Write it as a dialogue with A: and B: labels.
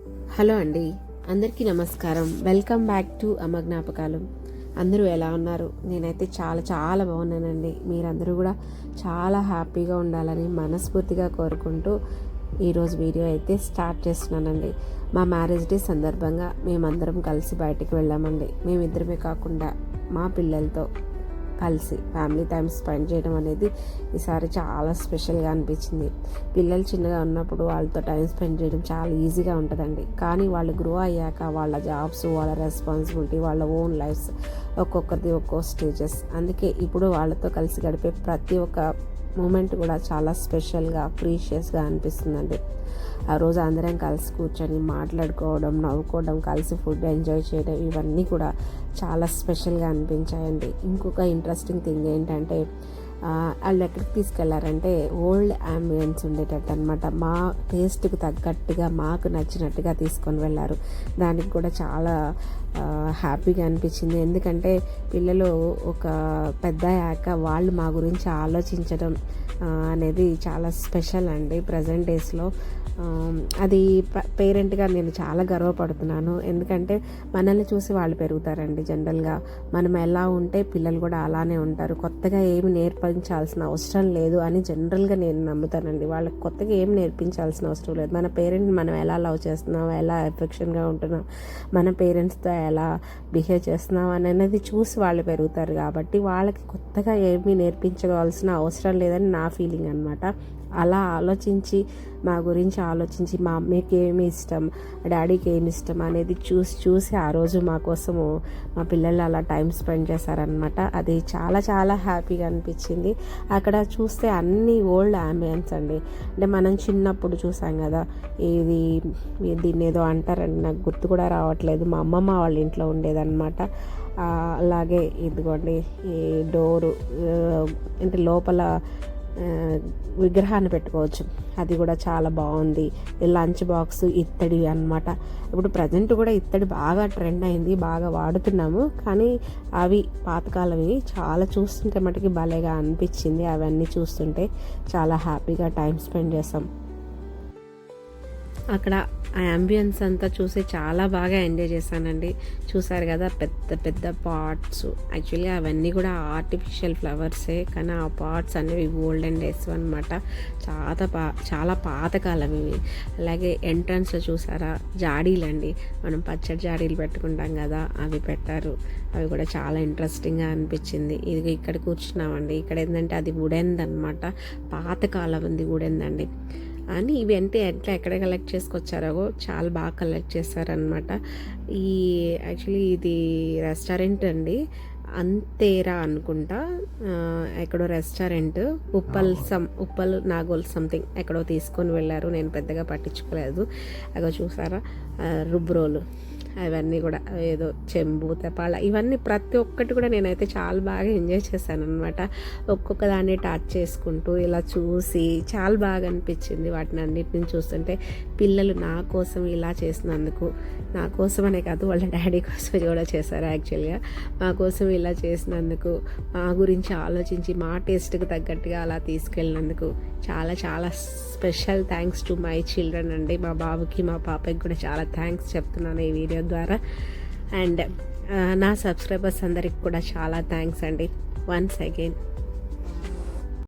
A: Hello అండి, అందరికీ నమస్కారం. వెల్కమ్ బ్యాక్ టు అమ్మ జ్ఞాపకాలు. అందరూ ఎలా ఉన్నారు? నేనైతే చాలా చాలా బాగున్నానండి. మీరందరూ కూడా చాలా హ్యాపీగా ఉండాలని మనస్ఫూర్తిగా కోరుకుంటూ ఈరోజు వీడియో అయితే స్టార్ట్ చేస్తున్నానండి. మా మ్యారేజ్ డే సందర్భంగా మేమందరం కలిసి బయటికి వెళ్ళామండి. మేమిద్దరమే కాకుండా మా పిల్లలతో కలిసి ఫ్యామిలీ టైం స్పెండ్ చేయడం అనేది ఈసారి చాలా స్పెషల్గా అనిపించింది. పిల్లలు చిన్నగా ఉన్నప్పుడు వాళ్ళతో టైం స్పెండ్ చేయడం చాలా ఈజీగా ఉంటుందండి. కానీ వాళ్ళు గ్రో అయ్యాక వాళ్ళ జాబ్స్, వాళ్ళ రెస్పాన్సిబిలిటీ, వాళ్ళ ఓన్ లైఫ్స్ ఒక్కొక్కరిది ఒక్కో స్టేజెస్. అందుకే ఇప్పుడు వాళ్ళతో కలిసి గడిపే ప్రతి ఒక్క మూమెంట్ కూడా చాలా స్పెషల్గా, ప్రీషియస్గా అనిపిస్తుందండి. ఆ రోజు అందరం కలిసి కూర్చొని మాట్లాడుకోవడం, నవ్వుకోవడం, కలిసి ఫుడ్ ఎంజాయ్ చేయడం, ఇవన్నీ కూడా చాలా స్పెషల్గా అనిపించాయండి. ఇంకొక ఇంట్రెస్టింగ్ థింగ్ ఏంటంటే వాళ్ళు ఎక్కడికి తీసుకెళ్లారంటే ఓల్డ్ అంబియన్స్ ఉండేటట్టు అనమాట. మా టేస్ట్కి తగ్గట్టుగా, మాకు నచ్చినట్టుగా తీసుకొని వెళ్ళారు. దానికి కూడా చాలా హ్యాపీగా అనిపించింది. ఎందుకంటే పిల్లలు ఒక పెద్ద అయ్యాక వాళ్ళు మా గురించి ఆలోచించడం అనేది చాలా స్పెషల్ అండి. ప్రజెంట్ డేస్లో అది పేరెంట్గా నేను చాలా గర్వపడుతున్నాను. ఎందుకంటే మనల్ని చూసి వాళ్ళు పెరుగుతారండి. జనరల్గా మనం ఎలా ఉంటే పిల్లలు కూడా అలానే ఉంటారు. కొత్తగా ఏమి నేర్పించాల్సిన అవసరం లేదు అని జనరల్గా నేను నమ్ముతానండి. వాళ్ళకి కొత్తగా ఏం నేర్పించాల్సిన అవసరం లేదు. మన పేరెంట్ని మనం ఎలా లవ్ చేస్తున్నాం, ఎలా ఎఫెక్షన్గా ఉంటున్నాం, మన పేరెంట్స్తో ఎలా బిహేవ్ చేస్తున్నాం అనేది చూసి వాళ్ళు పెరుగుతారు. కాబట్టి వాళ్ళకి కొత్తగా ఏమీ నేర్పించవలసిన అవసరం లేదని నా ఫీలింగ్ అనమాట. అలా ఆలోచించి, మా గురించి ఆలోచించి, మా అమ్మకి ఏమి ఇష్టం, డాడీకి ఏమి ఇష్టం అనేది చూసి ఆ రోజు మా కోసము మా పిల్లలు అలా టైం స్పెండ్ చేశారనమాట. అది చాలా చాలా హ్యాపీగా అనిపించింది. అక్కడ చూస్తే అన్ని ఓల్డ్ అంబియన్స్ అండి. అంటే మనం చిన్నప్పుడు చూసాం కదా, దీన్ని ఏదో అంటారండి, నాకు గుర్తు కూడా రావట్లేదు. మా అమ్మమ్మ వాళ్ళ ఇంట్లో ఉండేదన్నమాట. అలాగే ఇదిగోండి ఈ డోరు, అంటే లోపల విగ్రహాన్ని పెట్టుకోవచ్చు. అది కూడా చాలా బాగుంది. లంచ్ బాక్స్ ఇత్తడి అన్నమాట. ఇప్పుడు ప్రజెంట్ కూడా ఇత్తడి బాగా ట్రెండ్ అయింది, బాగా వాడుతున్నాము. కానీ అవి పాతకాలవి చాలా చూస్తుంటే మటుకి భలేగా అనిపించింది. అవన్నీ చూస్తుంటే చాలా హ్యాపీగా టైం స్పెండ్ చేసాం. అక్కడ ఆ అంబియన్స్ అంతా చూసి చాలా బాగా ఎంజాయ్ చేశానండి. చూసారు కదా, పెద్ద పెద్ద పాట్స్. యాక్చువల్లీ అవన్నీ కూడా ఆర్టిఫిషియల్ ఫ్లవర్సే, కానీ ఆ పాట్స్ అనేవి గోల్డెన్ డేస్ అనమాట. చాలా పాతకాలం ఇవి. అలాగే ఎంట్రన్స్లో చూసారా జాడీలండి, మనం పచ్చడి జాడీలు పెట్టుకుంటాం కదా, అవి పెట్టారు. అవి కూడా చాలా ఇంట్రెస్టింగ్గా అనిపించింది. ఇది ఇక్కడ కూర్చున్నామండి. ఇక్కడ ఏంటంటే అది వుడెన్ది అనమాట, పాతకాలం ఉంది వుడెన్దండి. అని ఇవి అంటే ఎక్కడ కలెక్ట్ చేసుకొచ్చారో చాలా బాగా కలెక్ట్ చేశారనమాట. యాక్చువల్లీ ఇది రెస్టారెంట్ అండి, అంతేరా అనుకుంటా, ఎక్కడో రెస్టారెంట్, ఉప్పల్ నాగోల్ సంథింగ్ ఎక్కడో తీసుకొని వెళ్ళారు. నేను పెద్దగా పట్టించుకోలేదు. అగో చూసారా రుబ్రోలు, అవన్నీ కూడా ఏదో చెంబు, తెపాల, ఇవన్నీ ప్రతి ఒక్కటి కూడా నేనైతే చాలా బాగా ఎంజాయ్ చేశాను అనమాట. ఒక్కొక్క దాన్ని టచ్ చేసుకుంటూ ఇలా చూసి చాలా బాగా అనిపించింది. వాటిని అన్నిటిని చూస్తుంటే పిల్లలు నా కోసం ఇలా చేసినందుకు, నా కోసం అనే కాదు, వాళ్ళ డాడీ కోసం కూడా చేశారు. యాక్చువల్గా మా కోసం ఇలా చేసినందుకు, మా గురించి ఆలోచించి మా టేస్ట్కి తగ్గట్టుగా అలా తీసుకెళ్ళినందుకు చాలా చాలా special thanks to my children అండి. మా బాబుకి, మా పాపకి కూడా చాలా థ్యాంక్స్ చెప్తున్నాను ఈ వీడియో ద్వారా. అండ్ నా సబ్స్క్రైబర్స్ అందరికి కూడా చాలా థ్యాంక్స్ అండి. Once again